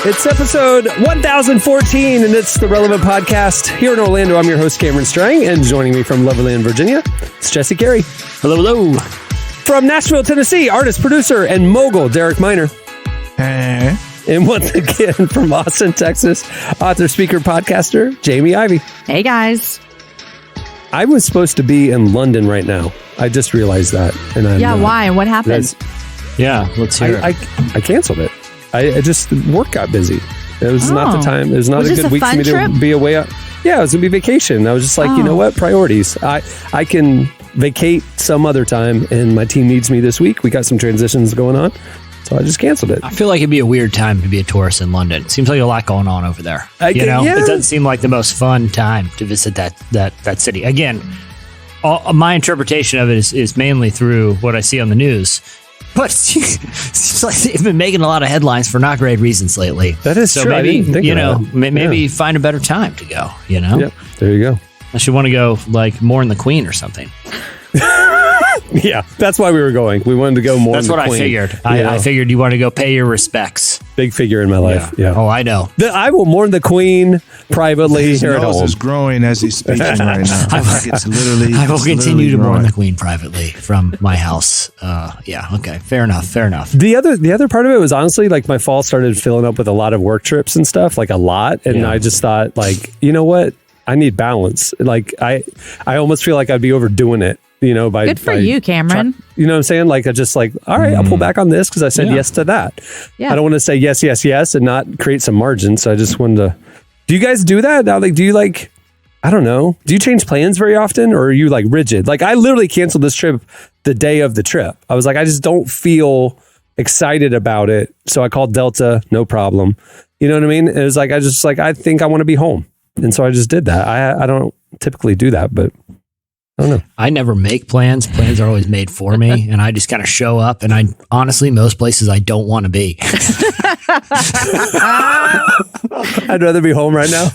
It's episode 1014, and it's the Relevant Podcast. Here in Orlando, I'm your host, Cameron Strang, and joining me from Loverland, Virginia, it's Jesse Carey. Hello, hello. From Nashville, Tennessee, artist, producer, and mogul, Derek Miner. Hey. And once again, from Austin, Texas, author, speaker, podcaster, Jamie Ivey. Hey, guys. I was supposed to be in London right now. I just realized that. And I'm Yeah, why? What happened? Yeah, let's hear it. I canceled it. I just, work got busy. It was not the time. It was not a good week for me to be away. Yeah, it was going to be vacation. I was just like, you know what? Priorities. I can vacate some other time, and my team needs me this week. We got some transitions going on. So I just canceled it. I feel like it'd be a weird time to be a tourist in London. It seems like a lot going on over there. It doesn't seem like the most fun time to visit that city. Again, my interpretation of it is mainly through what I see on the news. But it seems like they've been making a lot of headlines for not great reasons lately. That is true. Maybe find a better time to go. Yep. There you go. I should want to go like Mourn the Queen or something. Yeah, that's why we were going. We wanted to go more. That's what I figured. I figured you wanted to go pay your respects. Big figure in my life. Yeah. Oh, I know. I will mourn the Queen privately His here at nose home. is growing as he's speaking right now. I will continue to mourn the Queen privately from my house. Okay. Fair enough. The other part of it was honestly like my fall started filling up with a lot of work trips and stuff, like a lot. And I just thought, like, you know what? I need balance. Like I almost feel like I'd be overdoing it. Good for you, Cameron. You know what I'm saying? Like, I just like, all right, I'll pull back on this because I said yes to that. Yeah. I don't want to say yes, and not create some margin. So I just wanted to. Do you guys do that now? Like, do you like? I don't know. Do you change plans very often, or are you like rigid? Like, I literally canceled this trip the day of the trip. I was like, I just don't feel excited about it. So I called Delta, no problem. You know what I mean? It was like I think I want to be home, and so I just did that. I don't typically do that, but. I don't know. I never make plans. Plans are always made for me, and I just kind of show up. And I honestly, most places I don't want to be. I'd rather be home right now.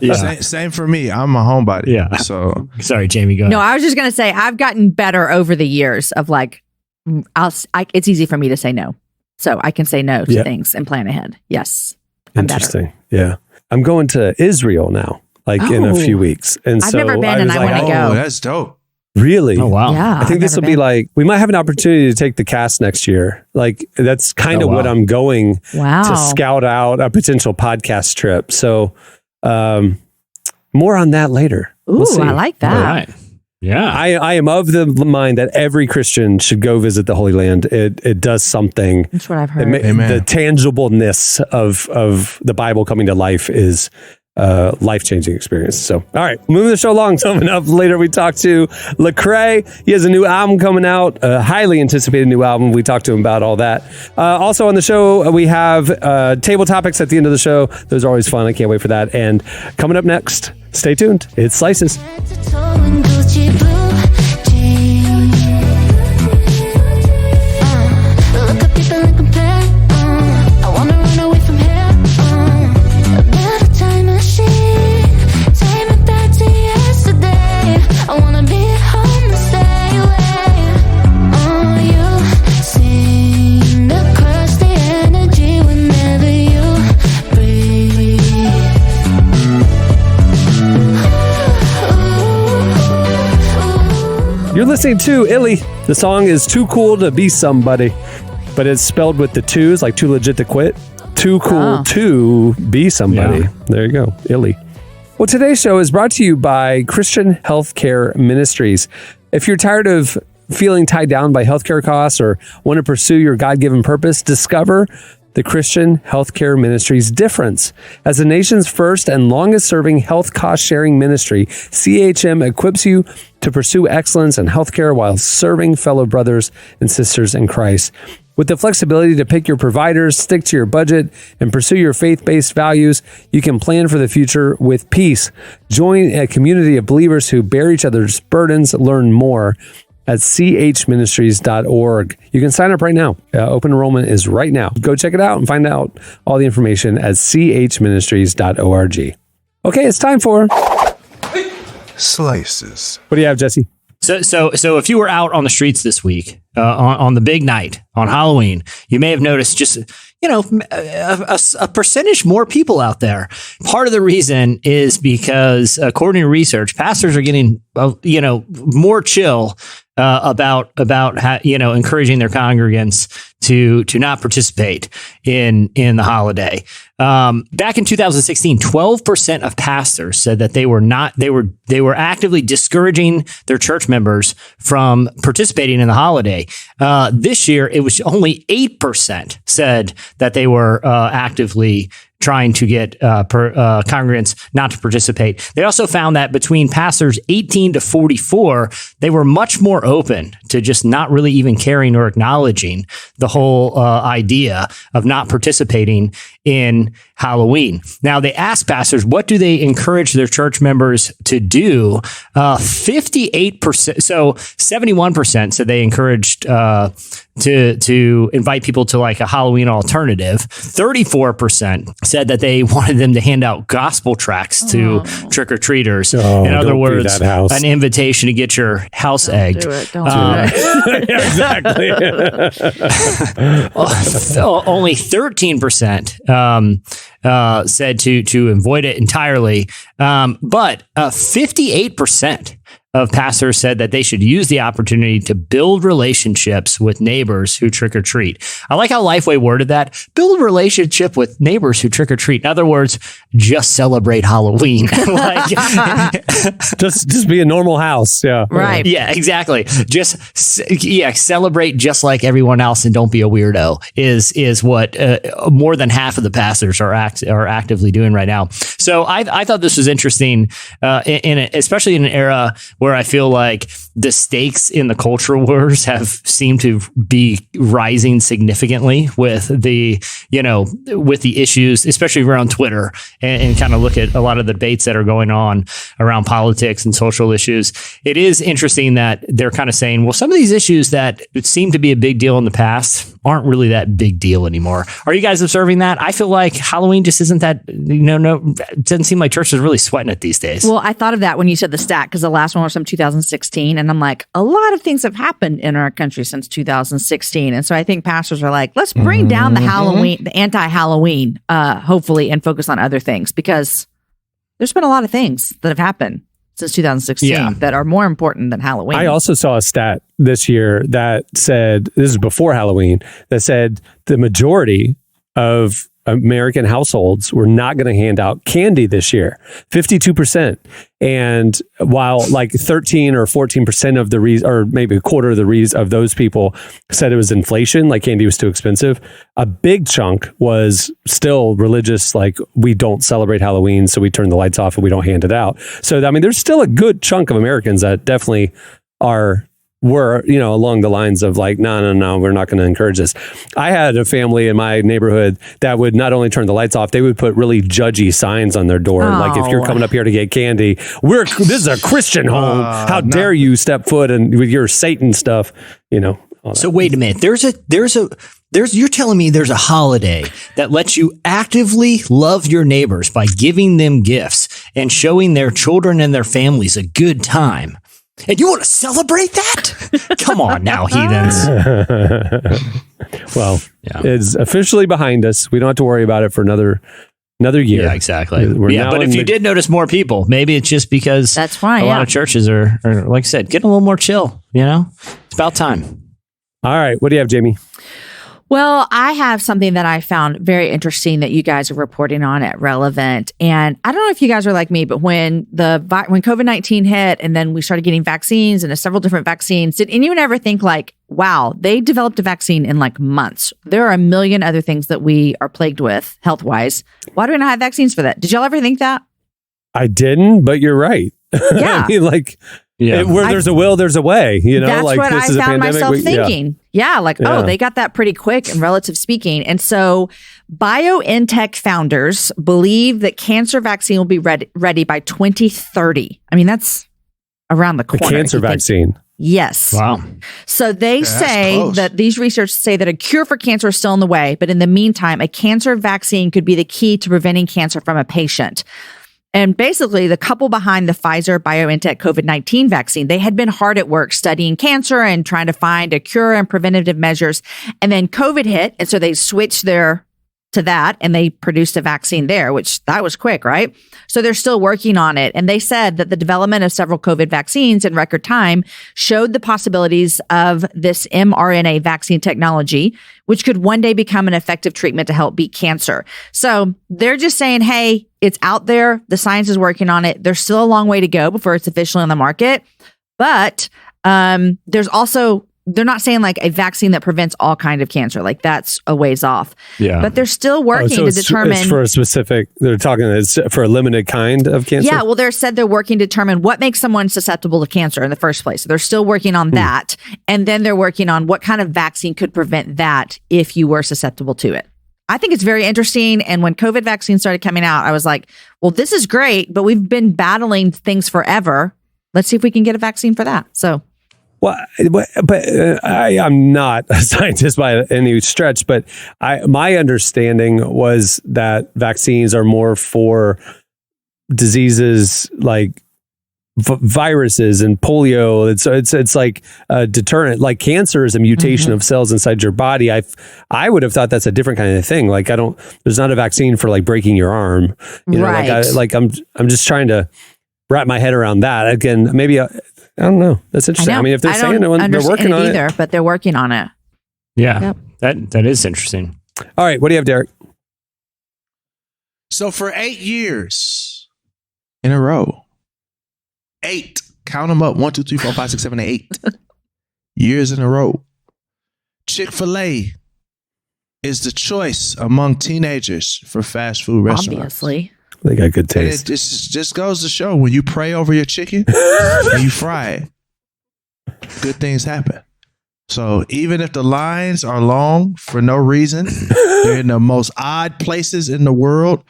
Yeah. Same for me. I'm a homebody. Yeah. So sorry, Jamie. Go ahead. No, I was just gonna say I've gotten better over the years of like, it's easy for me to say no, so I can say no to things and plan ahead. Yes, interesting. Yeah, I'm going to Israel now. Like in a few weeks. And I've never been and I want to go. Oh, that's dope. Really? Oh, wow. Yeah, I think this will be like, we might have an opportunity to take the cast next year. Like that's kind of what I'm going to scout out a potential podcast trip. So more on that later. Ooh, I like that. All right. Yeah. I am of the mind that every Christian should go visit the Holy Land. It does something. That's what I've heard. The tangibleness of the Bible coming to life is life-changing experience. So, all right, moving the show along. Coming up later, we talk to Lecrae. He has a new album coming out, a highly anticipated new album. We talked to him about all that. Also on the show, we have table topics at the end of the show. Those are always fun. I can't wait for that. And coming up next, stay tuned. It's Slices. You're listening to Illy. The song is Too Cool to Be Somebody, but it's spelled with the twos, like too legit to quit. Too cool to be somebody. Yeah. There you go, Illy. Well, today's show is brought to you by Christian Healthcare Ministries. If you're tired of feeling tied down by healthcare costs or want to pursue your God-given purpose, discover the Christian Healthcare Ministries difference. As the nation's first and longest-serving health cost-sharing ministry, CHM equips you to pursue excellence in healthcare while serving fellow brothers and sisters in Christ. With the flexibility to pick your providers, stick to your budget, and pursue your faith-based values, you can plan for the future with peace. Join a community of believers who bear each other's burdens. Learn more at chministries.org. You can sign up right now. Open enrollment is right now. Go check it out and find out all the information at chministries.org. Okay, it's time for Slices. What do you have, Jesse? So if you were out on the streets this week, on the big night, on Halloween, you may have noticed just, a percentage more people out there. Part of the reason is because, according to research, pastors are getting, more chill about encouraging their congregants to not participate in the holiday. Back in 2016, 12% of pastors said that they were actively discouraging their church members from participating in the holiday. This year, it was only 8% said that they were actively trying to get congregants not to participate. They also found that between pastors 18 to 44, they were much more open to just not really even caring or acknowledging the whole idea of not participating in Halloween. Now, they asked pastors, what do they encourage their church members to do? 58%, so 71% said they encouraged to invite people to like a Halloween alternative. 34% said that they wanted them to hand out gospel tracts to trick-or-treaters. In other words, an invitation to get your house egged. Do it. Don't do it. Exactly. Only 13% said to avoid it entirely. But 58% of pastors said that they should use the opportunity to build relationships with neighbors who trick or treat. I like how Lifeway worded that. Build a relationship with neighbors who trick or treat. In other words, just celebrate Halloween. Just be a normal house. Yeah. Right. Yeah, exactly. Just celebrate just like everyone else and don't be a weirdo is what more than half of the pastors are actively doing right now. So I thought this was interesting, especially in an era where I feel like the stakes in the culture wars have seemed to be rising significantly with the issues, especially around Twitter, and kind of look at a lot of the debates that are going on around politics and social issues. It is interesting that they're kind of saying, well, some of these issues that seem to be a big deal in the past aren't really that big deal anymore. Are you guys observing that? I feel like Halloween just isn't that, it doesn't seem like churches are really sweating it these days. Well, I thought of that when you said the stat, because the last one was from 2016. And I'm like, a lot of things have happened in our country since 2016. And so I think pastors are like, let's bring down the Halloween, the anti-Halloween, hopefully, and focus on other things, because there's been a lot of things that have happened since 2016 that are more important than Halloween. I also saw a stat this year that said, this is before Halloween, that said the majority of American households were not going to hand out candy this year, 52%. And while like 13 or 14% of the or maybe a quarter of the of those people said it was inflation, like candy was too expensive, a big chunk was still religious, like we don't celebrate Halloween, so we turn the lights off and we don't hand it out. So, I mean, there's still a good chunk of Americans that definitely were, along the lines of like, no, we're not going to encourage this. I had a family in my neighborhood that would not only turn the lights off, they would put really judgy signs on their door. Like, if you're coming up here to get candy, this is a Christian home. How dare you step foot and with your Satan stuff, So wait a minute. You're telling me there's a holiday that lets you actively love your neighbors by giving them gifts and showing their children and their families a good time. And you want to celebrate that? Come on now, heathens. Well, it's officially behind us. We don't have to worry about it for another year. Yeah, exactly. But if you did notice more people, maybe it's just because that's right, a lot of churches are, like I said, getting a little more chill. It's about time. All right. What do you have, Jamie? Well, I have something that I found very interesting that you guys are reporting on at Relevant. And I don't know if you guys are like me, but when COVID-19 hit and then we started getting vaccines and several different vaccines, did anyone ever think like, wow, they developed a vaccine in like months? There are a million other things that we are plagued with health-wise. Why do we not have vaccines for that? Did y'all ever think that? I didn't, but you're right. Yeah. I mean, where there's a will, there's a way. That's like what this I is found a pandemic. myself thinking. They got that pretty quick in relative speaking. And so BioNTech founders believe that cancer vaccine will be ready by 2030. I mean, that's around the corner. The cancer vaccine. Yes. Wow. So they say that these researchers say that a cure for cancer is still in the way, but in the meantime, a cancer vaccine could be the key to preventing cancer from a patient. And basically, the couple behind the Pfizer BioNTech COVID-19 vaccine, they had been hard at work studying cancer and trying to find a cure and preventative measures. And then COVID hit. And so they switched their to that, and they produced a vaccine there, which that was quick, right? So they're still working on it. And they said that the development of several COVID vaccines in record time showed the possibilities of this mRNA vaccine technology, which could one day become an effective treatment to help beat cancer. So they're just saying, hey, it's out there. The science is working on it. There's still a long way to go before it's officially on the market. But there's also, they're not saying like a vaccine that prevents all kind of cancer. Like that's a ways off. Yeah. But they're still working to determine. It's for a specific, they're talking it's for a limited kind of cancer? Yeah. Well, they're working to determine what makes someone susceptible to cancer in the first place. So they're still working on that. And then they're working on what kind of vaccine could prevent that if you were susceptible to it. I think it's very interesting. And when COVID vaccines started coming out, I was like, well, this is great, but we've been battling things forever. Let's see if we can get a vaccine for that. So. Well, but I'm not a scientist by any stretch, but my understanding was that vaccines are more for diseases like viruses and polio. It's like a deterrent. Like cancer is a mutation of cells inside your body. I would have thought that's a different kind of thing. Like there's not a vaccine for like breaking your arm. You know, right. I'm just trying to wrap my head around that. Again, maybe I don't know. That's interesting. I mean, if they're saying it, they're working on it, but they're working on it. Yeah, that is interesting. All right, what do you have, Derek? So for 8 years in a row, 8, count them up, 1, 2, 3, 4, 5, 6, 7, 8 years in a row, Chick-fil-A is the choice among teenagers for fast food restaurants. Obviously. They got good taste. And it just goes to show when you pray over your chicken and you fry it, good things happen. So even if the lines are long for no reason, they're in the most odd places in the world,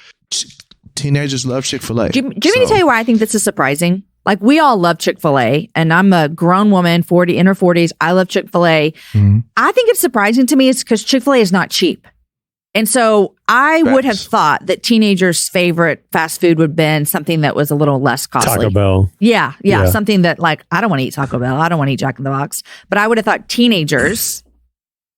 teenagers love Chick-fil-A. Do you want me to tell you why I think this is surprising? Like we all love Chick-fil-A, and I'm a grown woman, in her 40s. I love Chick-fil-A. Mm-hmm. I think it's surprising to me is because Chick-fil-A is not cheap. And so I would have thought that teenagers' favorite fast food would have been something that was a little less costly. Taco Bell. Yeah. Something that like, I don't want to eat Taco Bell. I don't want to eat Jack in the Box. But I would have thought teenagers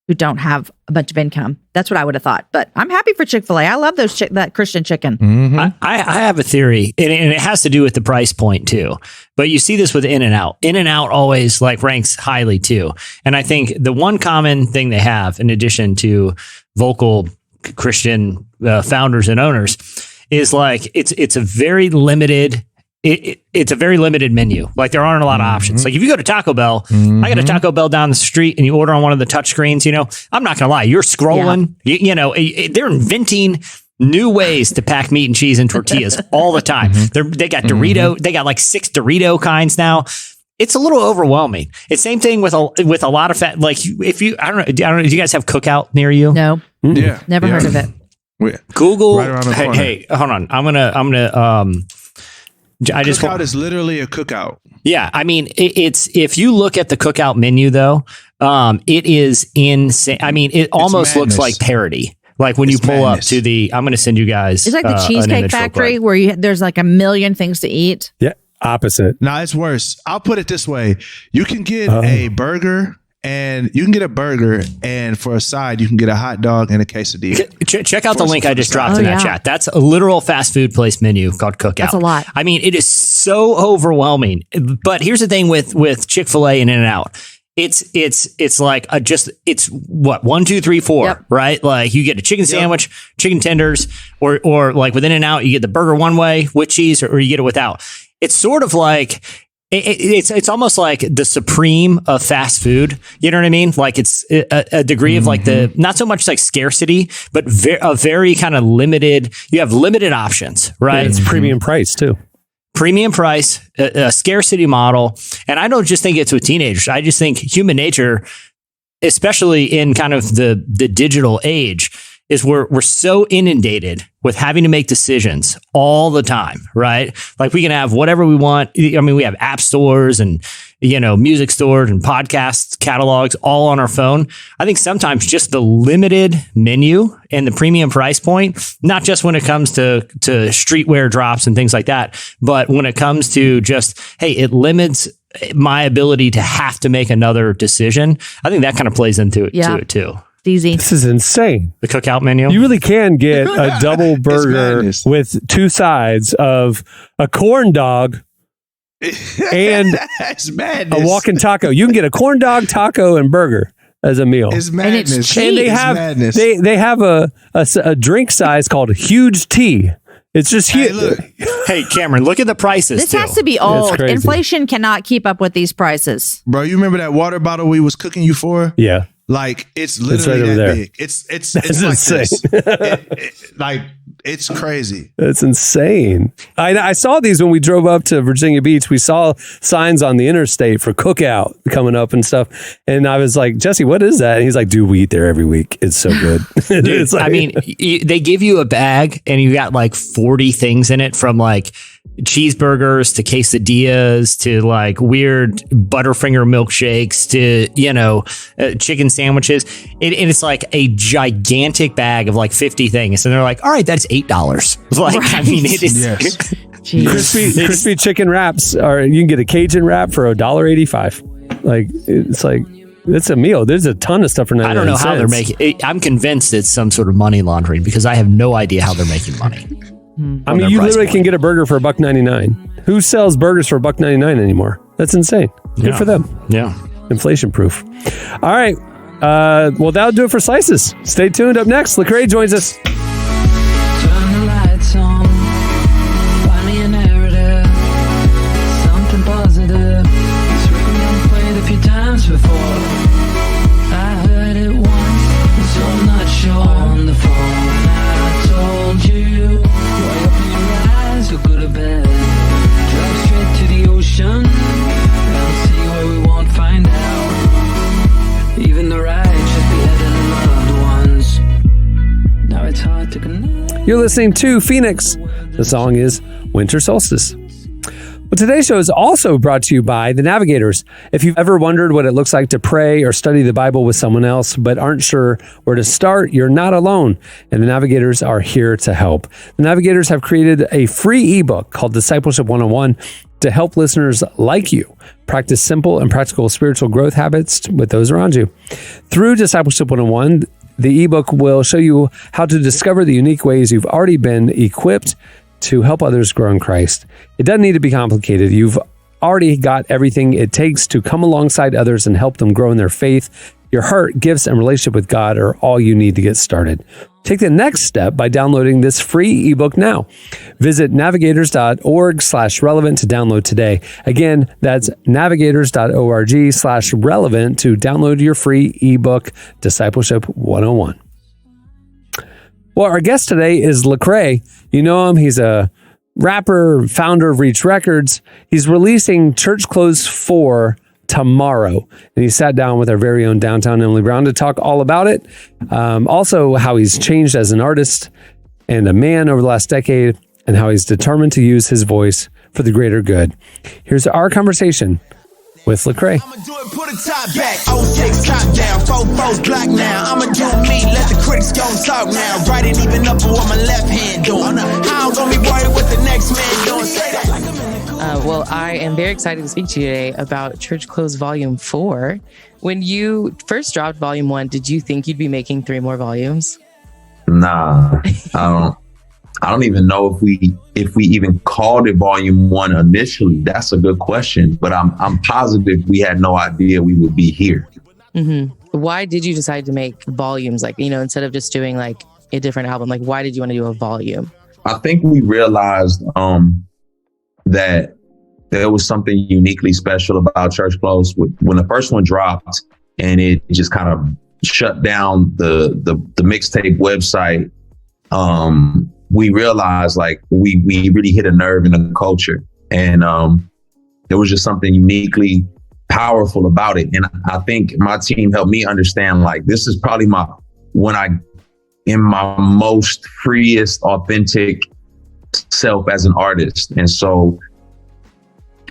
who don't have a bunch of income, that's what I would have thought. But I'm happy for Chick-fil-A. I love that Christian chicken. Mm-hmm. I have a theory, and it has to do with the price point too. But you see this with In-N-Out. In-N-Out always like ranks highly too. And I think the one common thing they have, in addition to vocal Christian founders and owners, is like it's a very limited it's a very limited menu. Like there aren't a lot of options. Like if you go to Taco Bell, I got a Taco Bell down the street and you order on one of the touch screens, you know, I'm not gonna lie, you're scrolling, you know, they're inventing new ways to pack meat and cheese and tortillas all the time. They got Dorito, they got like 6 Dorito kinds now. It's a little overwhelming. It's same thing with a lot of fat. Like if you, I don't know, do you guys have Cookout near you? No. Yeah. Never heard of it. Google. Right around the corner. Hey, hold on. I'm gonna. I just Cookout is literally a cookout. Yeah, I mean, it's if you look at the Cookout menu though, it is insane. I mean, it almost looks like parody. Like when you pull up to the, I'm going to send you guys. It's like the Cheesecake Factory where there's like a million things to eat. Yeah, opposite. No, it's worse. I'll put it this way: you can get a burger. And you can get a burger, and for a side, you can get a hot dog and a quesadilla. Check out the link I just dropped in that chat. That's a literal fast food place menu called Cookout. That's a lot. I mean, it is so overwhelming. But here's the thing with Chick-fil-A and In-N-Out. It's like it's what 1, 2, 3, 4, right? Like you get a chicken sandwich, chicken tenders, or like with In-N-Out, you get the burger one way with cheese, or you get it without. It's sort of like. It's almost like the supreme of fast food. You know what I mean? Like it's a degree of like the, not so much like scarcity, but a very kind of limited, you have limited options, right? Yeah, it's premium price too. Premium price, a scarcity model. And I don't just think it's with teenagers. I just think human nature, especially in kind of the digital age, is we're so inundated with having to make decisions all the time, right? Like we can have whatever we want. I mean, we have app stores and, you know, music stores and podcast catalogs all on our phone. I think sometimes just the limited menu and the premium price point, not just when it comes to streetwear drops and things like that, but when it comes to just, hey, it limits my ability to have to make another decision. I think that kind of plays into it too. easy. This is insane. The cookout menu. You really can get a double burger with 2 sides of a corn dog and a walking taco. You can get a corn dog, taco, and burger as a meal. It's madness. And it's cheap. And they have a drink size called Huge Tea. It's just huge. Hey, Cameron, look at the prices. This has to be old. crazy. Inflation cannot keep up with these prices. Bro, you remember that water bottle we was cooking you for? Yeah. Like, it's literally right over that there. big. It's That's like insane. this. Like, it's crazy. That's insane. I saw these when we drove up to Virginia Beach. We saw signs on the interstate for cookout coming up and stuff. And I was like, Jesse, what is that? And he's like, dude, we eat there every week. It's so good. Dude, It's like, I mean, they give you a bag and you got like 40 things in it, from like cheeseburgers to quesadillas to like weird Butterfinger milkshakes to, chicken sandwiches. And it's like a gigantic bag of like 50 things. And they're like, all right, that's $8. Like, right. I mean, it is. Yes. crispy chicken wraps, or you can get a Cajun wrap for $1.85. Like, it's a meal. There's a ton of stuff for 99 I don't know cents. how they're making it. I'm convinced it's some sort of money laundering, because I have no idea how they're making money. I mean, you literally can get a burger for $1.99. Who sells burgers for $1.99 anymore? That's insane. Good for them. Yeah. Inflation proof. All right. Well, that'll do it for Slices. Stay tuned. Up next, Lecrae joins us. Turn the lights on. Find me a narrative. Something positive. It's written and played a few times before. I heard it once, so I'm not sure. On the phone, I told you. Why open your eyes, or go to bed. Drive straight to the ocean. I'll see where we won't find out. Even the righteous beheading loved ones. Now it's hard to connect. You're listening to Phoenix. The song is Winter Solstice. Well, today's show is also brought to you by The Navigators. If you've ever wondered what it looks like to pray or study the Bible with someone else but aren't sure where to start, you're not alone, and The Navigators are here to help. The Navigators have created a free ebook called Discipleship 101 to help listeners like you practice simple and practical spiritual growth habits with those around you. Through Discipleship 101, the ebook will show you how to discover the unique ways you've already been equipped to help others grow in Christ. It doesn't need to be complicated. You've already got everything it takes to come alongside others and help them grow in their faith. Your heart, gifts, and relationship with God are all you need to get started. Take the next step by downloading this free ebook now. Visit navigators.org/relevant to download today. Again, that's navigators.org/relevant to download your free ebook, Discipleship 101. Well, our guest today is Lecrae. You know him. He's a rapper, founder of Reach Records. He's releasing Church Clothes 4 tomorrow. And he sat down with our very own Downtown Emily Brown to talk all about it. Also, how he's changed as an artist and a man over the last decade, and how he's determined to use his voice for the greater good. Here's our conversation with Lecrae. I'ma do it, put a top back, 06 top down, 4-4 Glock now. I'ma do me, let the critics go talk now. Right ain't even up for what my left hand doing. How I'm gonna be worried what the next man doing. Say that like I'm in the cool. Well, I am very excited to speak to you today about Church Clothes Volume 4. When you first dropped Volume 1, did you think you'd be making 3 more volumes? Nah, I don't even know if we even called it Volume 1 initially. That's a good question, but I'm positive we had no idea we would be here. Mm-hmm. Why did you decide to make volumes? Like, instead of just doing like a different album, like why did you want to do a volume? I think we realized that there was something uniquely special about Church Clothes. When the first one dropped and it just kind of shut down the mixtape website, we realized like we really hit a nerve in the culture, and there was just something uniquely powerful about it. And I think my team helped me understand like this is probably when I am my most freest, authentic self as an artist. And so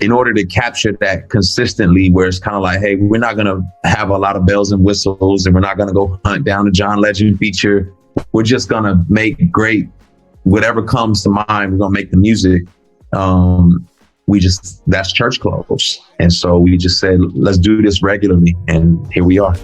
in order to capture that consistently, where it's kind of like, hey, we're not going to have a lot of bells and whistles, and we're not going to go hunt down the John Legend feature. We're just going to make great, whatever comes to mind, we're going to make the music. That's Church Clothes. And so we just said, let's do this regularly. And here we are.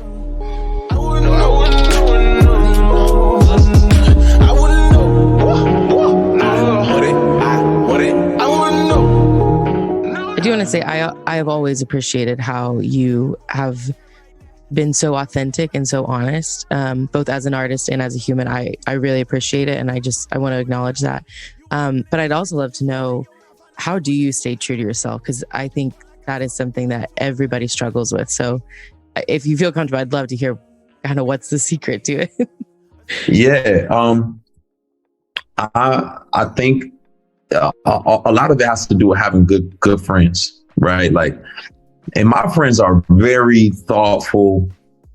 do want to say I have always appreciated how you have been so authentic and so honest, both as an artist and as a human. I really appreciate it, and I want to acknowledge that. But I'd also love to know, how do you stay true to yourself? Because I think that is something that everybody struggles with. So if you feel comfortable, I'd love to hear kind of what's the secret to it. Yeah. I think a lot of it has to do with having good friends, right? Like, and my friends are very thoughtful,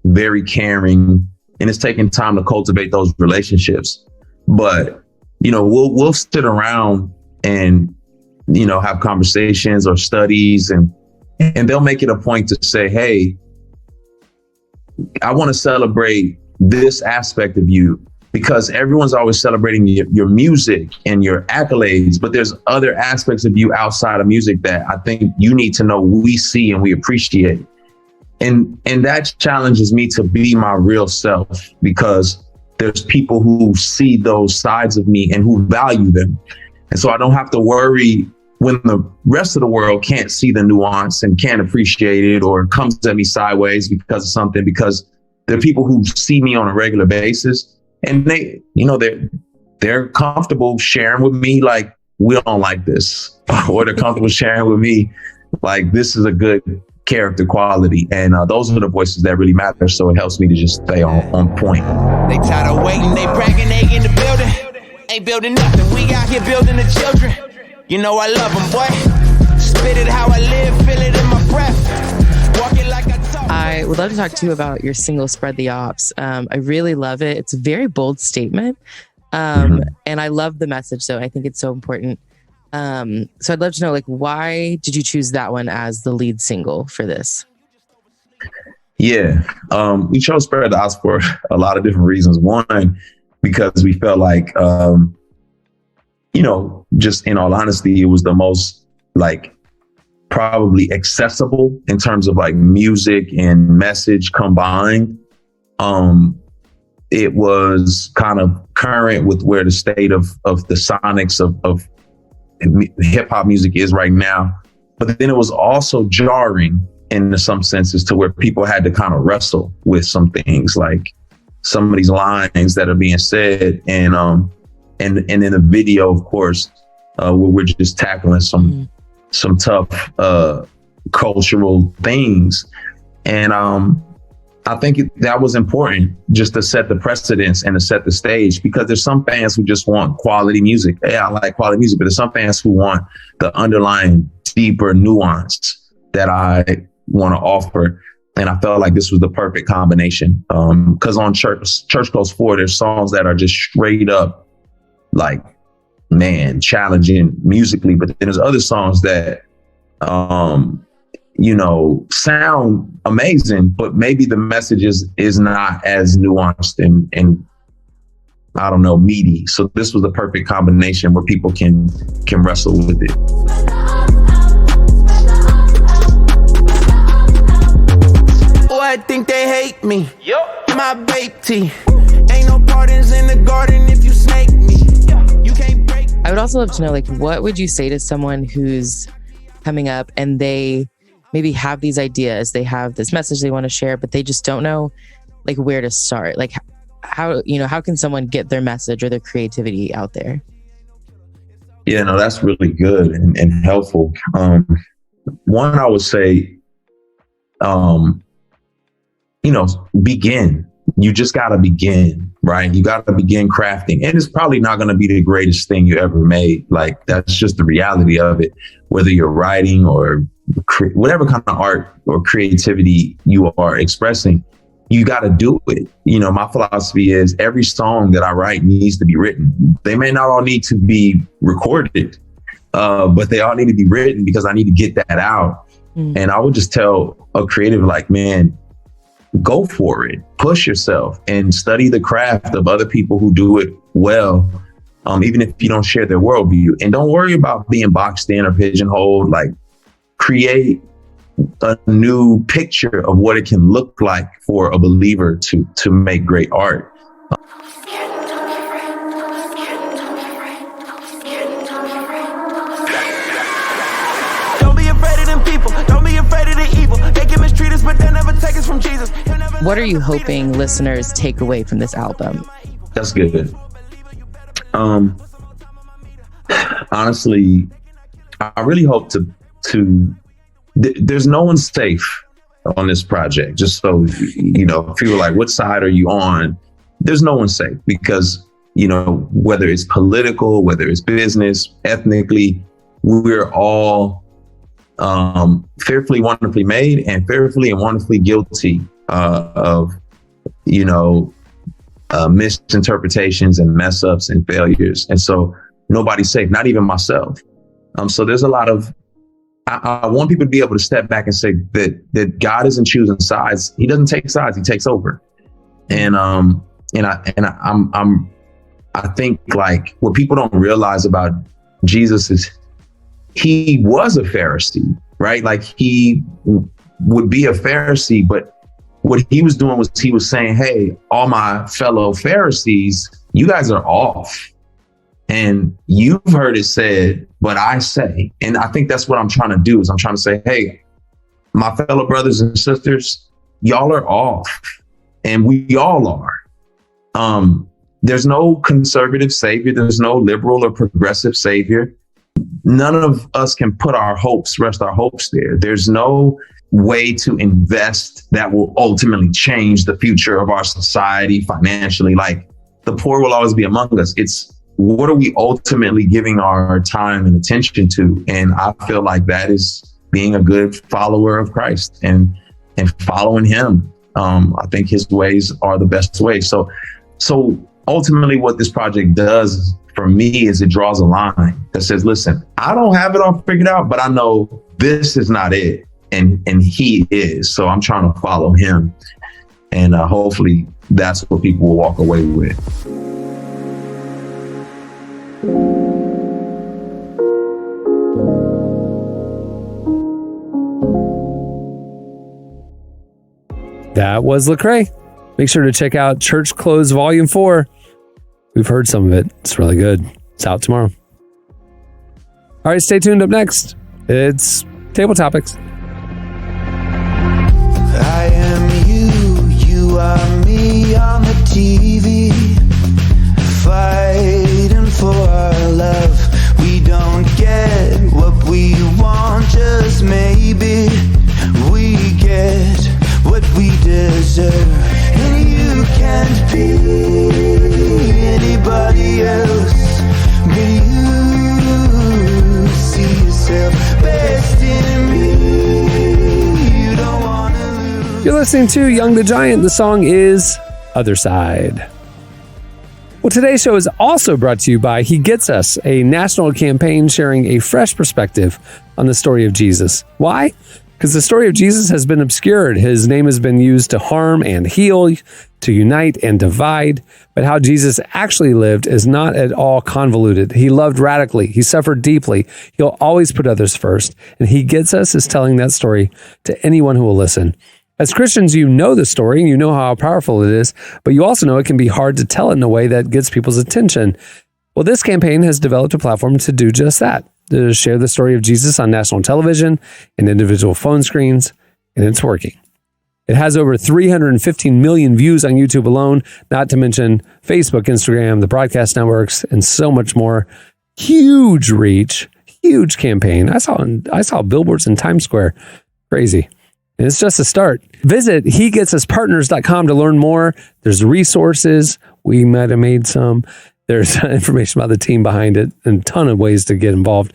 very caring, and it's taking time to cultivate those relationships. But, you know, we'll sit around and, you know, have conversations or studies, and they'll make it a point to say, hey, I want to celebrate this aspect of you, because everyone's always celebrating your music and your accolades, but there's other aspects of you outside of music that I think you need to know we see and we appreciate. And that challenges me to be my real self, because there's people who see those sides of me and who value them. And so I don't have to worry when the rest of the world can't see the nuance and can't appreciate it, or comes at me sideways because of something, because there are people who see me on a regular basis, and they, you know, they're comfortable sharing with me, like, we don't like this, or they're comfortable sharing with me, like, this is a good character quality. And those are the voices that really matter. So it helps me to just stay on point. They tired of waiting, they bragging, they in the building. Ain't building nothing, we out here building the children. You know I love them, boy. Spit it how I live, feel it in my breath. Walk it like I talk. I would love to talk to you about your single, Spread the Ops. I really love it. It's a very bold statement. And I love the message, so I think it's so important. So I'd love to know, like, why did you choose that one as the lead single for this? Yeah, we chose Spread the Ops for a lot of different reasons. One, because we felt like, you know, just in all honesty, it was the most, like, probably accessible in terms of, like, music and message combined. It was kind of current with where the state of the sonics of hip hop music is right now. But then it was also jarring in some senses, to where people had to kind of wrestle with some things, like some of these lines that are being said. And in the video, of course, where we're just tackling some tough cultural things. And I think that was important, just to set the precedence and to set the stage, because there's some fans who just want quality music. Yeah, I like quality music, but there's some fans who want the underlying deeper nuance that I want to offer. And I felt like this was the perfect combination. Because on Church Close 4, there's songs that are just straight up, like, man, challenging musically. But then there's other songs that, you know, sound amazing, but maybe the message is not as nuanced and I don't know, meaty. So this was the perfect combination where people can wrestle with it. Oh, I think they hate me. My babe tea. Ain't no pardons in the garden if you snake me. You can't break. I would also love to know, like, what would you say to someone who's coming up and they maybe have these ideas, they have this message they want to share, but they just don't know, like, where to start? Like, how can someone get their message or their creativity out there? Yeah, no, that's really good and helpful. One, I would say, you know, begin. You just got to begin, right? You got to begin crafting. And it's probably not going to be the greatest thing you ever made. Like, that's just the reality of it. Whether you're writing or whatever kind of art or creativity you are expressing, you got to do it. You know, my philosophy is every song that I write needs to be written. They may not all need to be recorded, but they all need to be written, because I need to get that out. And I would just tell a creative, like, man, go for it, push yourself, and study the craft of other people who do it well, even if you don't share their worldview. And don't worry about being boxed in or pigeonholed. Like, create a new picture of what it can look like for a believer to make great art. Don't be afraid of take us from Jesus. What are you hoping listeners take away from this album? That's good. Honestly, I really hope there's no one safe on this project. Just so, people are like, what side are you on? There's no one safe because, whether it's political, whether it's business, ethnically, we're all fearfully, wonderfully made and fearfully and wonderfully guilty of, misinterpretations and mess ups and failures. And so nobody's safe, not even myself. So there's a lot of, I want people to be able to step back and say that God isn't choosing sides. He doesn't take sides. He takes over. And I think like what people don't realize about Jesus is he was a Pharisee, right? Like he would be a Pharisee, but what he was doing was he was saying, hey, all my fellow Pharisees, you guys are off. And you've heard it said, but I say, and I think that's what I'm trying to do is I'm trying to say, hey, my fellow brothers and sisters, y'all are off and we all are. There's no conservative savior. There's no liberal or progressive savior. None of us can rest our hopes there. There's no way to invest that will ultimately change the future of our society financially. Like the poor will always be among us. It's what are we ultimately giving our time and attention to? And I feel like that is being a good follower of Christ and following him. I think his ways are the best ways. So ultimately what this project does for me is it draws a line that says, listen, I don't have it all figured out, but I know this is not it. And he is. So I'm trying to follow him. And hopefully that's what people will walk away with. That was Lecrae. Make sure to check out Church Clothes Volume 4. We've heard some of it. It's really good. It's out tomorrow. All right, stay tuned. Up next, it's Table Topics. I am you, you are me on the TV, fighting for our love. We don't get what we want, just maybe we get what we deserve. And you can't be anybody else, but you see yourself best in me. You don't wanna lose. You're listening to Young the Giant. The song is Other Side. Well, today's show is also brought to you by He Gets Us, a national campaign sharing a fresh perspective on the story of Jesus. Why? Because the story of Jesus has been obscured. His name has been used to harm and heal, to unite and divide. But how Jesus actually lived is not at all convoluted. He loved radically. He suffered deeply. He'll always put others first. And He Gets Us is telling that story to anyone who will listen. As Christians, you know the story and you know how powerful it is, but you also know it can be hard to tell it in a way that gets people's attention. Well, this campaign has developed a platform to do just that, to share the story of Jesus on national television and individual phone screens, and it's working. It has over 315 million views on YouTube alone, not to mention Facebook, Instagram, the broadcast networks, and so much more. Huge reach, huge campaign. I saw billboards in Times Square. Crazy. And it's just a start. Visit HeGetsUsPartners.com to learn more. There's resources. We might have made some. There's information about the team behind it and a ton of ways to get involved.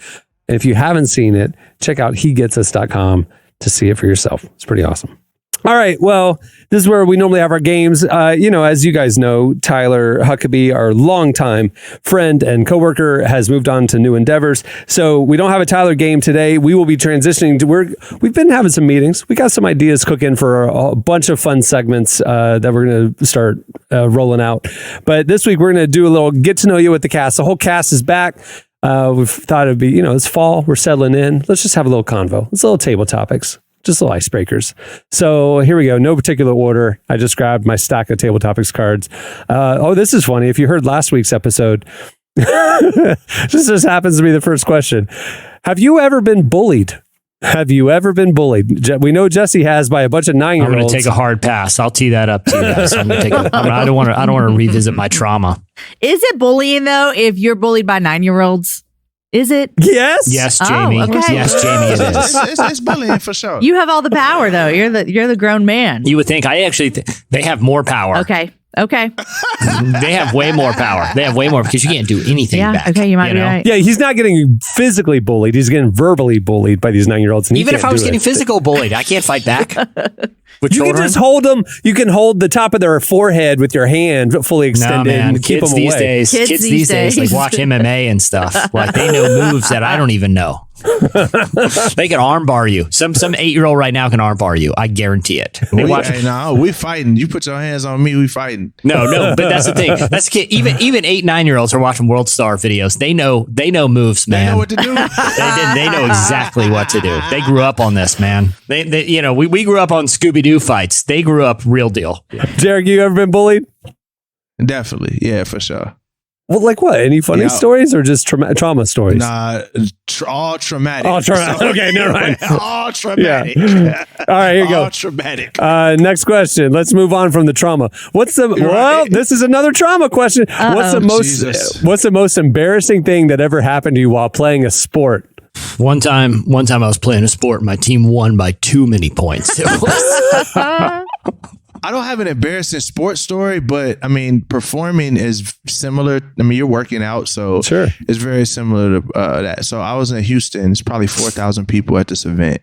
And if you haven't seen it, check out HeGetsUs.com to see it for yourself. It's pretty awesome. All right. Well, this is where we normally have our games. As you guys know, Tyler Huckabee, our longtime friend and coworker, has moved on to new endeavors. So we don't have a Tyler game today. We will be transitioning to we've been having some meetings. We got some ideas cooking for a bunch of fun segments that we're going to start rolling out. But this week, we're going to do a little get to know you with the cast. The whole cast is back. We've thought it'd be, it's fall. We're settling in. Let's just have a little convo. It's a little table topics. Just little icebreakers. So here we go. No particular order. I just grabbed my stack of Table Topics cards. This is funny. If you heard last week's episode, just happens to be the first question. Have you ever been bullied? Have you ever been bullied? We know Jesse has by a bunch of 9-year-olds. I'm going to take a hard pass. I'll tee that up to you guys. I don't want to revisit my trauma. Is it bullying though if you're bullied by 9-year-olds? Is it? Yes. Yes, Jamie. Oh, okay. Yes, Jamie, it is. It's bullying for sure. You have all the power though. You're the grown man. You would think they have more power. Okay. They have way more power. They have way more because you can't do anything back. Okay, you might be right. Yeah, he's not getting physically bullied. He's getting verbally bullied by these 9-year-olds. Even if I was getting physical bullied, I can't fight back. You can just hold them. You can hold the top of their forehead with your hand fully extended and keep them away. Kids these days like watch MMA and stuff. Like they know moves that I don't even know. They can armbar you. Some 8-year-old right now can armbar you. I guarantee it. We fighting. You put your hands on me, we fighting. No, but that's the thing. That's kid. Even 8-9-year-olds are watching World Star videos. They know moves, man. They know what to do. They know exactly what to do. They grew up on this, man. We grew up on Scooby-Doo fights. They grew up real deal. Derek, you ever been bullied? Definitely, yeah, for sure. Well, like what? Any funny stories or just trauma stories? Nah, all traumatic. All traumatic. Okay, never mind. All traumatic. Yeah. All right, here you go. All traumatic. Next question. Let's move on from the trauma. This is another trauma question. What's the most embarrassing thing that ever happened to you while playing a sport? One time I was playing a sport and my team won by too many points. I don't have an embarrassing sports story, but I mean, performing is similar. I mean, you're working out, so sure. It's very similar to that. So I was in Houston. It's probably 4,000 people at this event,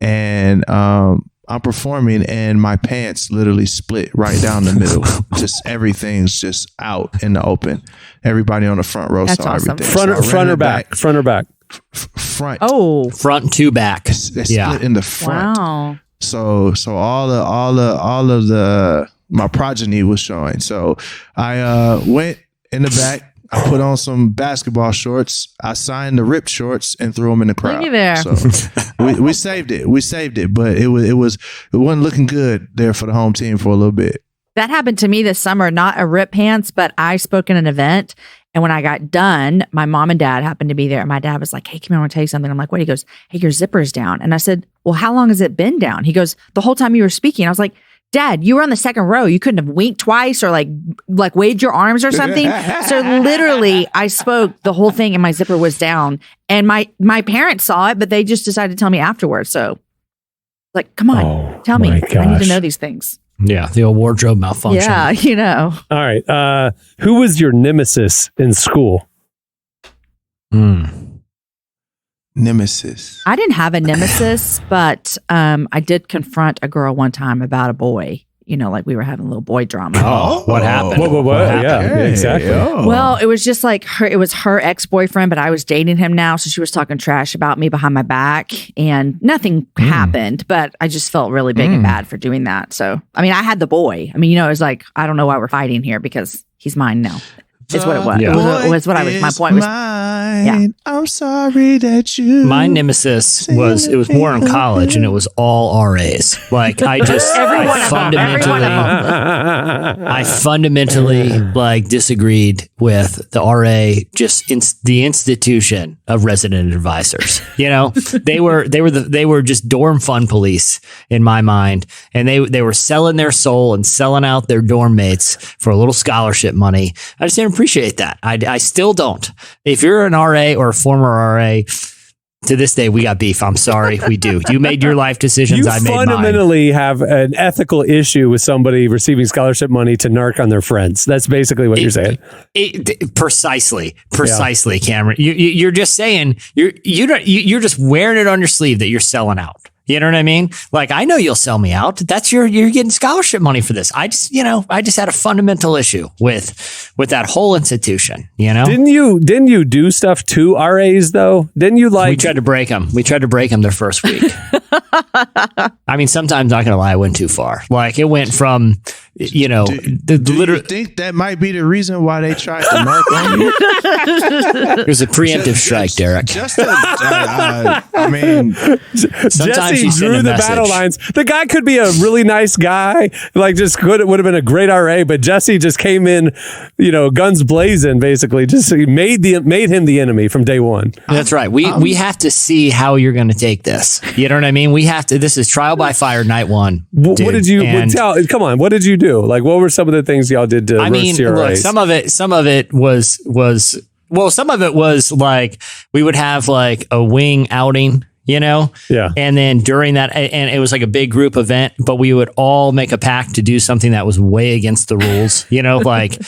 and I'm performing, and my pants literally split right down the middle. Just everything's just out in the open. Everybody on the front row saw everything. Front or back? Front or back? Front. Oh, front to back. Split in the front. Wow. So all of my progeny was showing. So I went in the back. I put on some basketball shorts. I signed the ripped shorts and threw them in the crowd. Look at there. So we saved it. We saved it, but it wasn't looking good there for the home team for a little bit. That happened to me this summer. Not a rip pants, but I spoke in an event. And when I got done, my mom and dad happened to be there. And my dad was like, "Hey, come here, I want to tell you something." I'm like, "What?" He goes, "Hey, your zipper's down." And I said, "Well, how long has it been down?" He goes, "The whole time you were speaking." I was like, "Dad, you were on the second row. You couldn't have winked twice or like waved your arms or something." So literally, I spoke the whole thing and my zipper was down. And my parents saw it, but they just decided to tell me afterwards. So like, come on, tell me. Gosh. I need to know these things. Yeah, the old wardrobe malfunction. Yeah, you know. All right. Who was your nemesis in school? Nemesis. I didn't have a nemesis, but I did confront a girl one time about a boy. You know, like we were having a little boy drama. Oh, what happened? What happened? Yeah, exactly. Well, it was just like it was her ex-boyfriend, but I was dating him now. So she was talking trash about me behind my back and nothing happened, but I just felt really big and bad for doing that. So, I mean, I had the boy. I mean, you know, it was like, I don't know why we're fighting here because he's mine now. Is what it was. Yeah. It was what I was. My point was. Yeah. I'm sorry that you. My nemesis was more in college, and it was all RAs. Like I fundamentally like disagreed with the RA, just the institution of resident advisors. You know, they were just dorm fund police in my mind, and they were selling their soul and selling out their dorm mates for a little scholarship money. I just didn't appreciate that. I still don't. If you're an RA or a former RA, to this day, we got beef. I'm sorry. We do. You made your life decisions. I made mine. You fundamentally have an ethical issue with somebody receiving scholarship money to narc on their friends. That's basically what you're saying. Precisely, Cameron. You're just saying you're just wearing it on your sleeve that you're selling out. You know what I mean? Like, I know you'll sell me out. That's you're getting scholarship money for this. I just had a fundamental issue with that whole institution, you know? Didn't you do stuff to RAs though? Didn't you We tried to break them. We tried to break them their first week. I mean, sometimes, not gonna lie, I went too far. Like it went from you know, do you think that might be the reason why they tried to narc on you? It was a preemptive strike, Derek. I mean, Jesse drew the battle lines. The guy could be a really nice guy, like just would have been a great RA, but Jesse just came in, you know, guns blazing, basically. Just made him the enemy from day one. That's right. We have to see how you're going to take this. You know what I mean? We have to. This is trial by fire, night one. What did you tell? Come on, what did you do? Like, what were some of the things y'all did to roast your look, RAs? some of it was some of it was like we would have like a wing outing, you know? Yeah. And then during that, and it was like a big group event, but we would all make a pact to do something that was way against the rules, you know, like,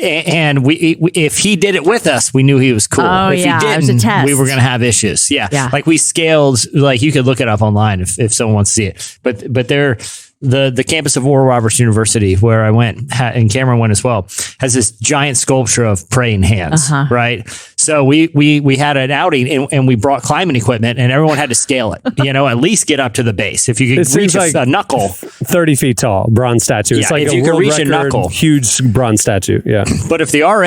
and we if he did it with us, we knew he was cool. Oh, if yeah, he it was a didn't, test. we were going to have issues. Yeah. Yeah. Like we scaled, like you could look it up online if someone wants to see it, but they're, the campus of Oral Roberts University, where I went, and Cameron went as well, has this giant sculpture of praying hands, right? So we had an outing and we brought climbing equipment and everyone had to scale it, you know, at least get up to the base. If you could reach a knuckle. 30 feet tall, bronze statue. It's like if a you could world reach record, a knuckle. huge bronze statue. Yeah. But if the RA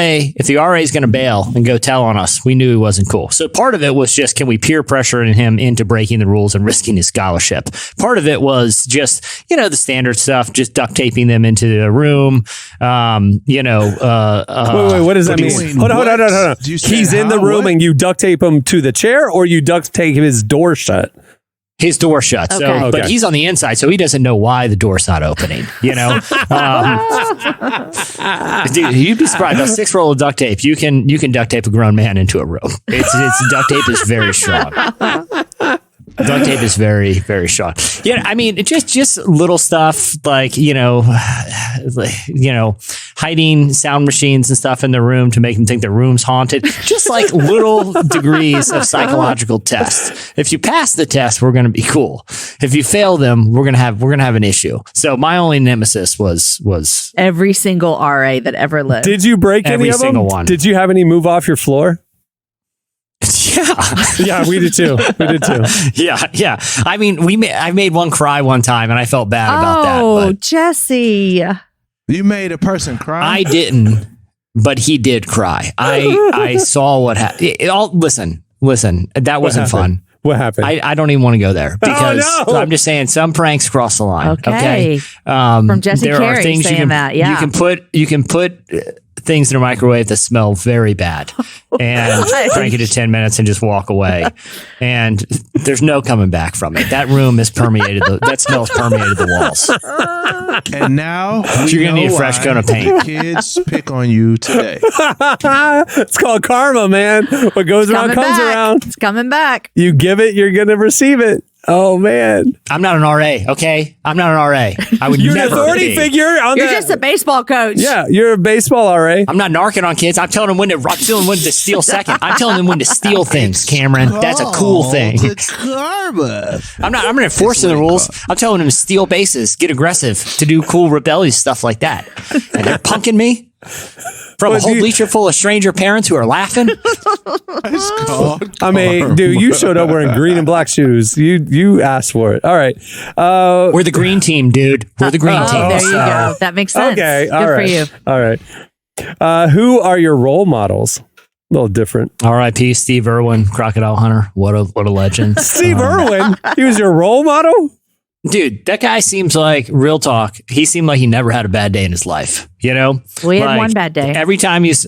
is going to bail and go tell on us, we knew he wasn't cool. So part of it was just, can we peer pressure him into breaking the rules and risking his scholarship? Part of it was just, you know, the standard stuff, just duct taping them into the room. You know, wait, what does that mean? Hold on. He's in the room and you duct tape him to the chair, or you duct tape his door shut? His door shut. Okay. So, but he's on the inside, so he doesn't know why the door's not opening. You know, dude, you'd be surprised. A 6 roll of duct tape, you can duct tape a grown man into a room. It's duct tape is very strong. Duct tape is very, very strong. Yeah, I mean, just little stuff like, hiding sound machines and stuff in the room to make them think the room's haunted. Just like little degrees of psychological tests. If you pass the test, we're going to be cool. If you fail them, we're going to have an issue. So my only nemesis was every single RA that ever lived. Did you break any of them? Every single one. Did you have any move off your floor? Yeah, we did too. Yeah. I mean, I made one cry one time, and I felt bad about that. Oh, Jesse, you made a person cry. I didn't, but he did cry. I saw what happened. Listen, that wasn't fun. What happened? I don't even want to go there because I'm just saying some pranks cross the line. Okay. From Jesse there Carey are things saying that. Yeah. You can put things in a microwave that smell very bad and crank it to 10 minutes and just walk away. And there's no coming back from it. That room has permeated that smell's permeated the walls. And now you're going to need a fresh coat of paint. Kids pick on you today. It's called karma, man. What goes around comes around. It's coming back. You give it, you're going to receive it. Oh, man. I'm not an RA, okay? I'm not an RA. I would you're never an authority be. figure. You're just a baseball coach. Yeah, you're a baseball RA. I'm not narking on kids. I'm telling them when to steal second. I'm telling them when to steal things, Cameron. That's a cool thing. It's karma. I'm not enforcing the rules. I'm telling them to steal bases, get aggressive, to do cool rebellious stuff like that. And they're punking me from a whole bleacher full of stranger parents who are laughing. It's called I mean, dude, you showed up wearing green and black shoes. You asked for it. All right. We're the green team, dude. We're the green team. There you go. That makes sense. Okay. Good for you. All right. Who are your role models? A little different. R.I.P. Steve Irwin, crocodile hunter. What a legend. Steve Irwin? He was your role model? Dude, that guy seems like, real talk, he seemed like he never had a bad day in his life. You know? We had one bad day. Every time he's...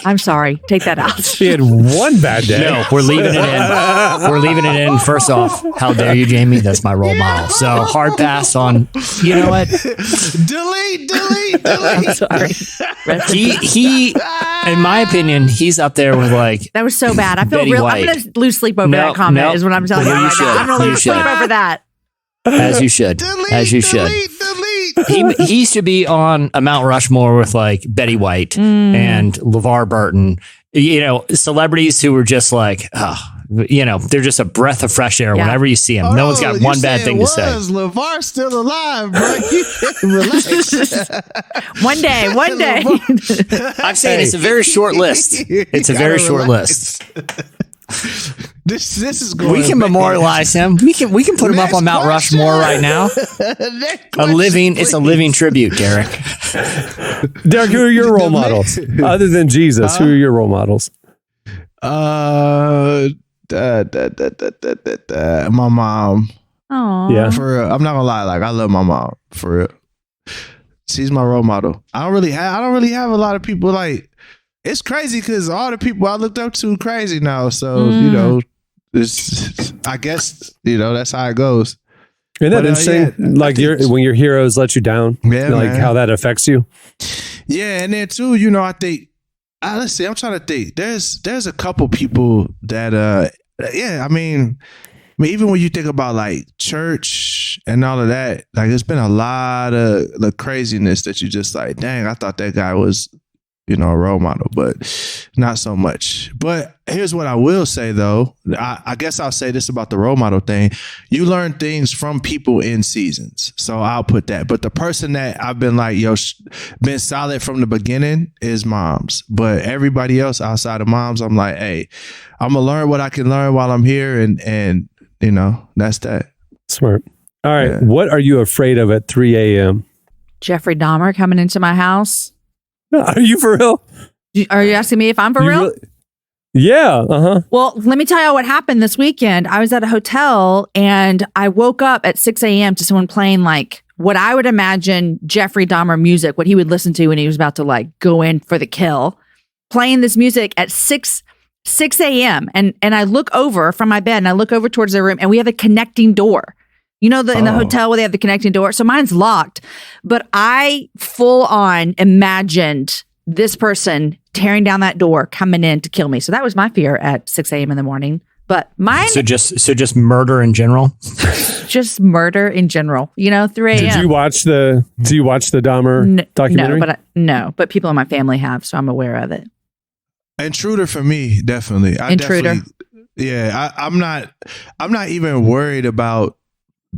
I'm sorry. Take that out. He had one bad day. No, we're leaving it in. We're leaving it in. First off, how dare you, Jamie? That's my role model. So hard pass on, you know what? delete. I'm sorry. He, in my opinion, he's up there with like... That was so bad. I feel Betty real. White. I'm going to lose sleep over that comment is what I'm telling you right now. I'm going to lose sleep over that. As you should. As you should. He used to be on a Mount Rushmore with like Betty White and LeVar Burton, you know, celebrities who were just like, they're just a breath of fresh air whenever you see them. No one's got one bad thing to say. LeVar still alive, bro? Relax. One day. I'm saying it's a very short list. It's a very short list. This is going. We can memorialize him. We can put him up on Mount Rushmore right now. It's a living tribute, Derek. Derek, who are your role models other than Jesus? Who are your role models? My mom. Oh, Yeah. For real. I'm not gonna lie. Like, I love my mom. For real. She's my role model. I don't really have a lot of people. Like, it's crazy because all the people I looked up to crazy now. So I guess that's how it goes. Isn't that interesting? Like when your heroes let you down, like how that affects you. Yeah, and then too, I think. Let's see. I'm trying to think. There's a couple people that even when you think about like church and all of that, like there's been a lot of the craziness that you just like, dang, I thought that guy was, a role model, but not so much. But here's what I will say though. I guess I'll say this about the role model thing. You learn things from people in seasons. So I'll put that. But the person that I've been like, been solid from the beginning is moms. But everybody else outside of moms, I'm like, hey, I'm going to learn what I can learn while I'm here. And that's that. Smart. All right. Yeah. What are you afraid of at 3 a.m.? Jeffrey Dahmer coming into my house. Are you for real? Are you asking me if I'm for real? Yeah. Uh-huh. Well, let me tell you what happened this weekend. I was at a hotel and I woke up at 6 a.m. to someone playing like what I would imagine Jeffrey Dahmer music, what he would listen to when he was about to like go in for the kill, playing this music at 6 a.m. And I look over from my bed and I look over towards their room and we have a connecting door. In the hotel where they have the connecting door. So mine's locked, but I full on imagined this person tearing down that door, coming in to kill me. So that was my fear at 6 a.m. in the morning. But mine. So just murder in general. Just murder in general. 3 a.m. Did you watch the Dahmer documentary? No, but people in my family have, so I'm aware of it. Intruder for me, definitely. Intruder. I'm not even worried about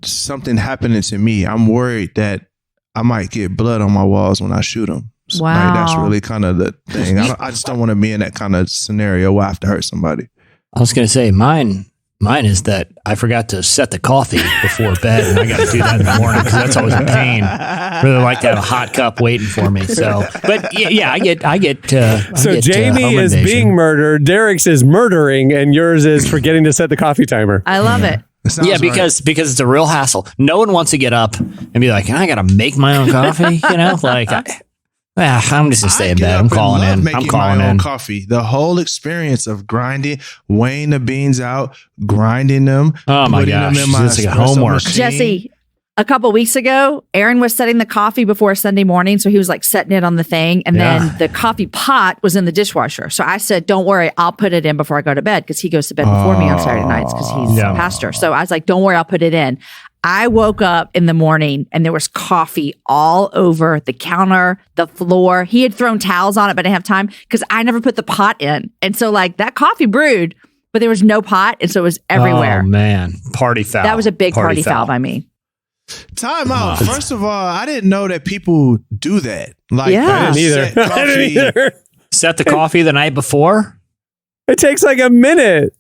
something happening to me. I'm worried that I might get blood on my walls when I shoot them. So, wow. Like, that's really kind of the thing. I just don't want to be in that kind of scenario where I have to hurt somebody. I was going to say mine is that I forgot to set the coffee before bed, and I got to do that in the morning because that's always a pain. I really like to have a hot cup waiting for me. So, but yeah, I get. So Jamie is being murdered. Derek's is murdering, and yours is forgetting to set the coffee timer. I love it. Yeah, because it's a real hassle. No one wants to get up and be like, I got to make my own coffee. I'm just gonna stay in bed. I'm calling in. I'm calling in. Coffee. The whole experience of grinding, weighing the beans out, grinding them. Oh my gosh, this is like homework. Machine. Jesse, a couple weeks ago, Aaron was setting the coffee before Sunday morning, so he was like setting it on the thing, and then the coffee pot was in the dishwasher. So I said, "Don't worry, I'll put it in before I go to bed," because he goes to bed before me on Saturday nights because he's a pastor. So I was like, "Don't worry, I'll put it in." I woke up in the morning and there was coffee all over the counter, the floor. He had thrown towels on it, but I didn't have time because I never put the pot in. And so like that coffee brewed, but there was no pot. And so it was everywhere. Oh man. Party foul. That was a big party foul by me. Time out. First of all, I didn't know that people do that. Like, yeah. I didn't either. Set the coffee the night before? It takes like a minute.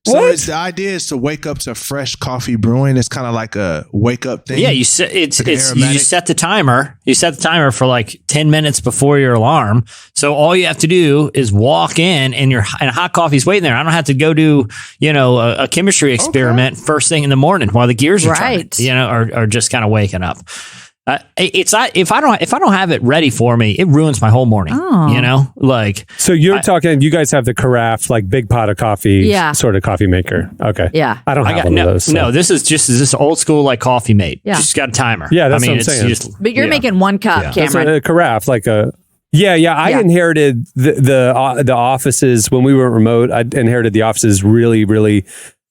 So the idea is to wake up to fresh coffee brewing. It's kind of like a wake up thing. Yeah, you set you set the timer. You set the timer for like 10 minutes before your alarm. So all you have to do is walk in and hot coffee's waiting there. I don't have to go do, a chemistry experiment first thing in the morning while the gears are turning, or just kind of waking up. If I don't have it ready for me, it ruins my whole morning. So you're talking. You guys have the carafe, like big pot of coffee, sort of coffee maker. Okay, yeah. I don't have one of those. So. No, this is this old school like coffee mate. Yeah, just got a timer. Yeah, that's what I'm saying. But you're making one cup, Cameron. That's a carafe, like a. Yeah. I inherited the offices when we were remote. I inherited the offices really, really,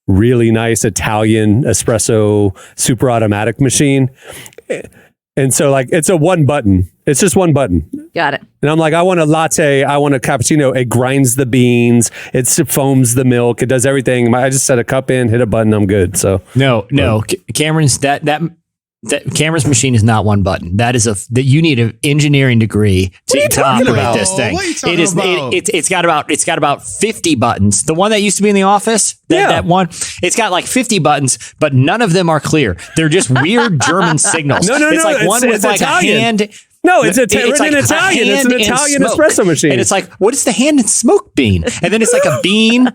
really nice Italian espresso super automatic machine. And so like, it's a one button. It's just one button. Got it. And I'm like, I want a latte. I want a cappuccino. It grinds the beans. It foams the milk. It does everything. I just set a cup in, hit a button. I'm good. So no, Cameron's that Cameron's machine is not one button. That you need an engineering degree to operate this thing. It's got about 50 buttons. The one that used to be in the office, that one, it's got like 50 buttons, but none of them are clear. They're just weird German signals. No, it's like one with like Italian. a hand. No, it's like in Italian. It's an Italian espresso machine. And it's like, what is the hand and smoke bean? And then it's like a bean.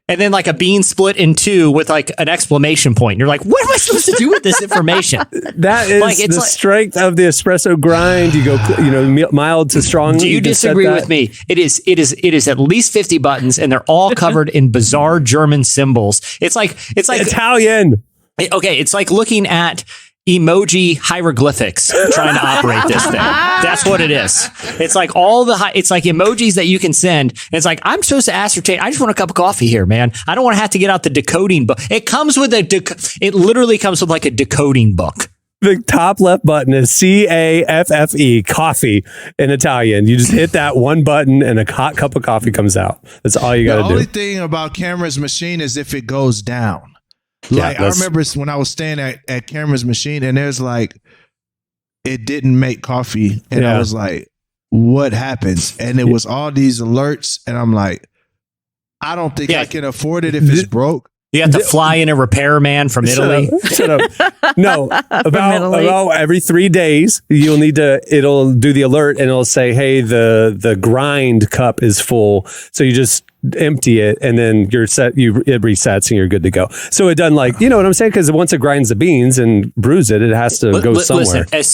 And then like a bean split in two with like an exclamation point. You're like, what am I supposed to do with this information? That is the strength of the espresso grind. You go, mild to strong. Do you disagree with me? It is at least 50 buttons, and they're all covered in bizarre German symbols. It's like Italian. Okay, it's like looking at emoji hieroglyphics trying to operate this thing. That's what it is. It's like it's like emojis that you can send. And it's like, I'm supposed to ascertain. I just want a cup of coffee here, man. I don't want to have to get out the decoding book. It comes with it literally comes with like a decoding book. The top left button is CAFFE, coffee in Italian. You just hit that one button and a hot cup of coffee comes out. That's all you got to do. The only thing about Cameron's machine is if it goes down. Like, I remember when I was staying at Cameron's machine, and there's like, it didn't make coffee. And I was like, what happens? And it was all these alerts. And I'm like, I don't think I can afford it if it's broke. You have to fly in a repairman from Italy. Shut up. No, about every 3 days, it'll do the alert and it'll say, hey, the grind cup is full. So you just empty it and then it resets and you're good to go. So it doesn't like, you know what I'm saying? Because once it grinds the beans and brews it has to go somewhere. Listen, as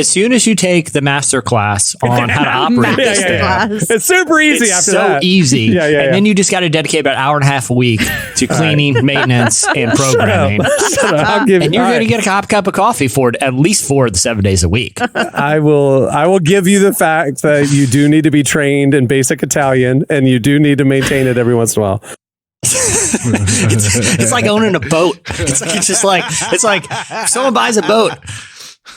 soon as you take the master class on how to operate this thing, it's super easy after that. It's so easy. And then you just got to dedicate about an hour and a half a week to cleaning, maintenance, and programming. And you're going to get a cup of coffee for at least 4 of the 7 days a week. I will give you the fact that you do need to be trained in basic Italian and you do need to maintain it every once in a while. It's like owning a boat. It's like if someone buys a boat.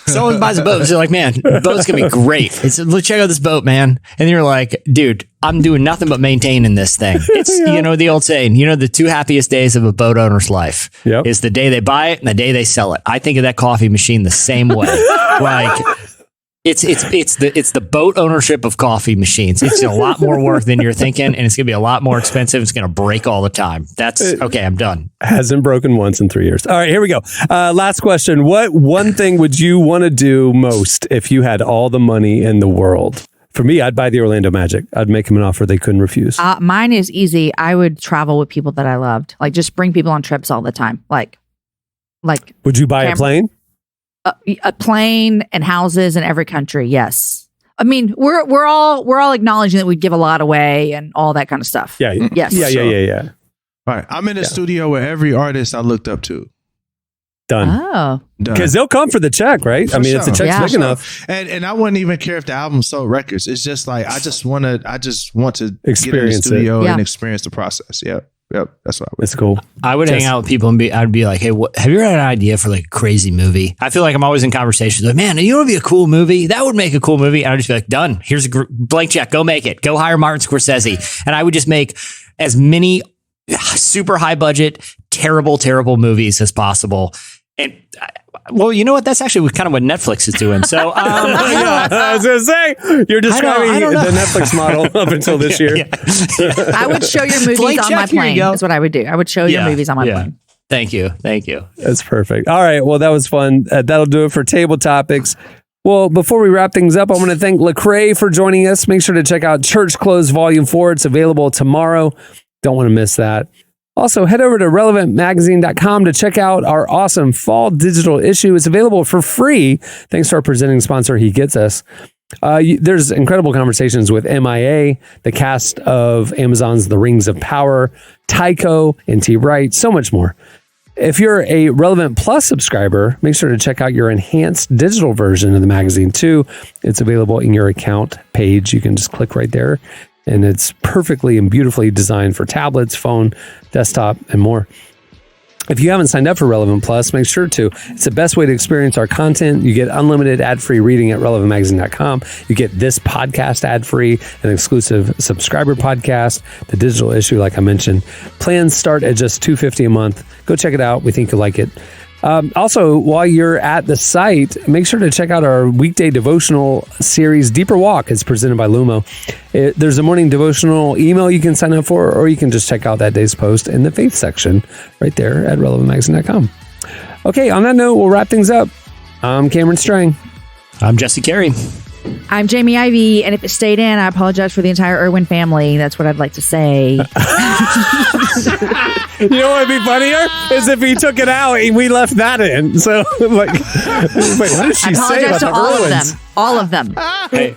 They're like, man, the boat's gonna be great. Let's check out this boat, man. And you're like, dude, I'm doing nothing but maintaining this thing. It's the old saying, the 2 happiest days of a boat owner's life is the day they buy it and the day they sell it. I think of that coffee machine the same way. Like, It's the boat ownership of coffee machines. It's a lot more work than you're thinking, and it's going to be a lot more expensive. It's going to break all the time. That's okay. I'm done. Hasn't broken once in 3 years. All right, here we go. Last question. What one thing would you want to do most if you had all the money in the world? For me, I'd buy the Orlando Magic. I'd make them an offer they couldn't refuse. Mine is easy. I would travel with people that I loved. Like, just bring people on trips all the time. Like. Would you buy a plane? A plane and houses in every country. Yes. I mean, we're all acknowledging that we'd give a lot away and all that kind of stuff. Yeah. Yes. Yeah. All right. I'm in a studio with every artist I looked up to. Done. Oh. Because they'll come for the check, right? For if the check's big enough. And I wouldn't even care if the album sold records. It's just like, I just want to experience get in the studio and experience the process. Yep. That's what I would. It's cool. I would hang out with people and I'd be like, hey, have you ever had an idea for like a crazy movie? I feel like I'm always in conversations like, man, you want to be a cool movie? That would make a cool movie. And I'd just be like, done. Here's a blank check. Go make it. Go hire Martin Scorsese. And I would just make as many super high budget, terrible movies as possible. And well, you know what? That's actually kind of what Netflix is doing. So I was going to say, you're describing the Netflix model up until this year. I would show your movies on my plane. That's what I would do. I would show your movies on my plane. Thank you. That's perfect. All right. Well, that was fun. That'll do it for Table Topics. Well, before we wrap things up, I want to thank Lecrae for joining us. Make sure to check out Church Clothes Volume 4. It's available tomorrow. Don't want to miss that. Also, head over to relevantmagazine.com to check out our awesome fall digital issue. It's available for free thanks to our presenting sponsor, He Gets Us. There's incredible conversations with MIA, the cast of Amazon's The Rings of Power, Tycho, N.T. Wright, so much more. If you're a Relevant Plus subscriber, make sure to check out your enhanced digital version of the magazine too. It's available in your account page. You can just click right there. And it's perfectly and beautifully designed for tablets, phone, desktop, and more. If you haven't signed up for Relevant Plus, make sure to. It's the best way to experience our content. You get unlimited ad-free reading at relevantmagazine.com. You get this podcast ad-free, an exclusive subscriber podcast, the digital issue, like I mentioned. Plans start at just $250 a month. Go check it out. We think you'll like it. Also, while you're at the site, make sure to check out our weekday devotional series, Deeper Walk. It's presented by Lumo. There's a morning devotional email you can sign up for, or you can just check out that day's post in the faith section right there at relevantmagazine.com. Okay, on that note, we'll wrap things up. I'm Cameron Strang. I'm Jesse Carey. I'm Jamie Ivey, and if it stayed in, I apologize for the entire Irwin family. That's what I'd like to say. You know what would be funnier? Is if he took it out and we left that in. So, like, wait, what did she say about the Irwins? All of them. Hey,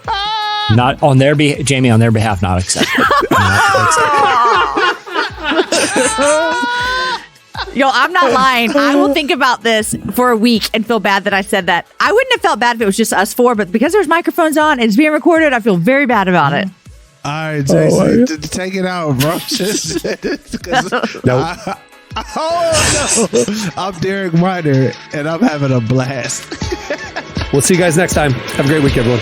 not on their Jamie, on their behalf, not accepted. Yo, I'm not lying. I will think about this for a week and feel bad that I said that. I wouldn't have felt bad if it was just us four, but because there's microphones on and it's being recorded, I feel very bad about it. All right, Jason, take it out, bro. Nope. No. I'm Derek Miner, and I'm having a blast. We'll see you guys next time. Have a great week, everyone.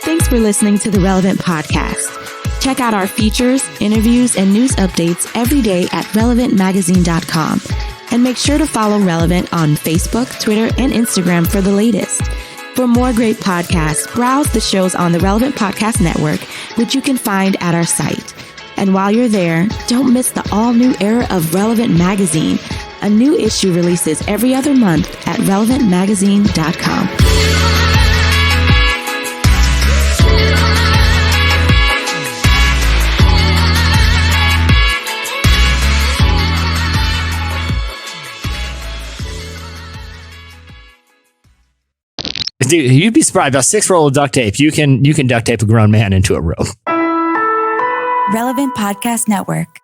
Thanks for listening to the Relevant Podcast. Check out our features, interviews, and news updates every day at relevantmagazine.com. And make sure to follow Relevant on Facebook, Twitter, and Instagram for the latest. For more great podcasts, browse the shows on the Relevant Podcast Network, which you can find at our site. And while you're there, don't miss the all-new era of Relevant Magazine. A new issue releases every other month at relevantmagazine.com. Dude, you'd be surprised. About 6 rolls of duct tape, you can duct tape a grown man into a room. Relevant Podcast Network.